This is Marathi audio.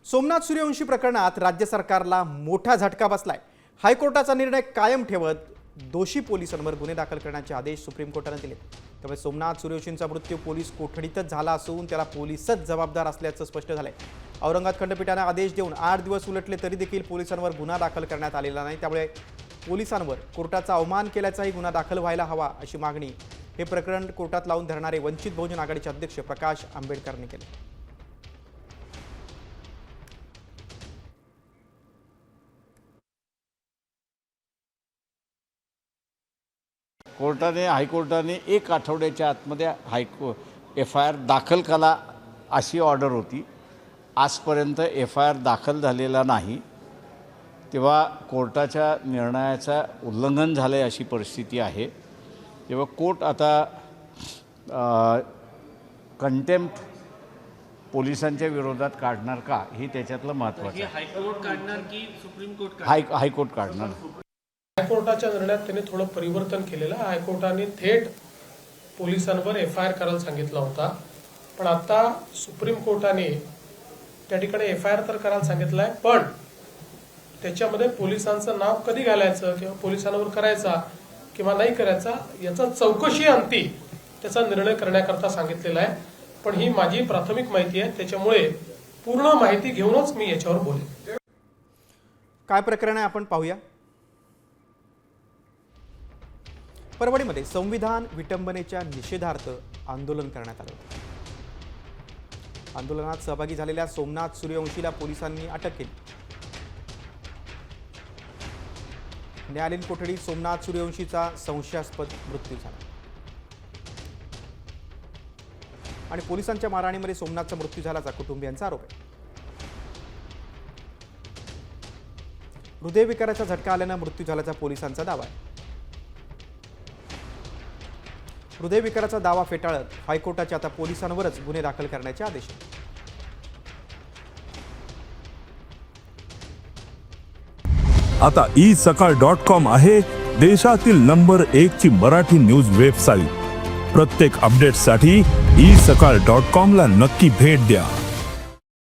सोमनाथ सूर्यवंशी प्रकरणात राज्य सरकारला मोठा झटका बसलाय। हायकोर्टाचा निर्णय कायम ठेवत दोषी पोलिसांवर गुन्हे दाखल करण्याचे आदेश सुप्रीम कोर्टाने दिले। त्यामुळे सोमनाथ सूर्यवंशींचा मृत्यू पोलीस कोठडीतच झाला असून त्याला पोलीसच जबाबदार असल्याचं स्पष्ट झालंय। औरंगाबाद खंडपीठाने आदेश देऊन 8 दिवस उलटले तरी देखील पोलिसांवर गुन्हा दाखल करण्यात आलेला नाही। त्यामुळे पोलिसांवर कोर्टाचा अवमान केल्याचाही गुन्हा दाखल व्हायला हवा अशी मागणी हे प्रकरण कोर्टात लावून धरणारे वंचित बहुजन आघाडीचे अध्यक्ष प्रकाश आंबेडकरांनी केली। हायकोर्टाने 1 आठवड्याच्या आतमध्ये FIR दाखल करा अशी ऑर्डर होती। आजपर्यंत FIR दाखल झालेला नाही, तेव्हा कोर्टाच्या निर्णयाचा उल्लंघन झाले अशी परिस्थिती आहे। तेव्हा कोर्ट आता कंटेम्प्ट पोलिसांच्या विरोधात काढणार का हे त्याच्यातलं महत्त्वाचं आहे। हायकोर्ट काढणार की सुप्रीम कोर्ट हायकोर्ट काढणार। हायकोर्टाच्या निर्णयात त्यांनी थोडं परिवर्तन केलेलं। हायकोर्टाने थेट पोलिसांवर FIR करायला सांगितला होता, पण आता सुप्रीम कोर्टाने त्या ठिकाणी FIR तर करायला सांगितलंय, पण त्याच्यामध्ये पोलिसांचं नाव कधी घालायचं किंवा पोलिसांवर करायचा किंवा नाही करायचा याचा चौकशी अंती त्याचा निर्णय करण्याकरता सांगितलेला आहे। पण ही माझी प्राथमिक माहिती आहे, त्याच्यामुळे पूर्ण माहिती घेऊनच मी याच्यावर बोलेन। काय प्रकरण आहे आपण पाहूया। परभणीमध्ये संविधान विटंबनेच्या निषेधार्थ आंदोलन करण्यात आले होते। आंदोलनात सहभागी झालेल्या सोमनाथ सूर्यवंशीला पोलिसांनी अटक केली। न्यायालयीन कोठडीत सोमनाथ सूर्यवंशीचा संशयास्पद मृत्यू झाला आणि पोलिसांच्या मारहाणीमध्ये सोमनाथचा मृत्यू झाल्याचा कुटुंबियांचा आरोप आहे। हृदयविकाराचा झटका आल्यानं मृत्यू झाल्याचा पोलिसांचा दावा आहे। हृदयविकाराचा दावा फेटाळत हायकोर्टाचे आता पोलिसांवरच गुन्हे दाखल करण्याचे आदेश आहेत। आता isakal.com आहे देशातील नंबर 1 ची मराठी न्यूज वेबसाईट। प्रत्येक अपडेटसाठी isakal.com ला नक्की भेट द्या।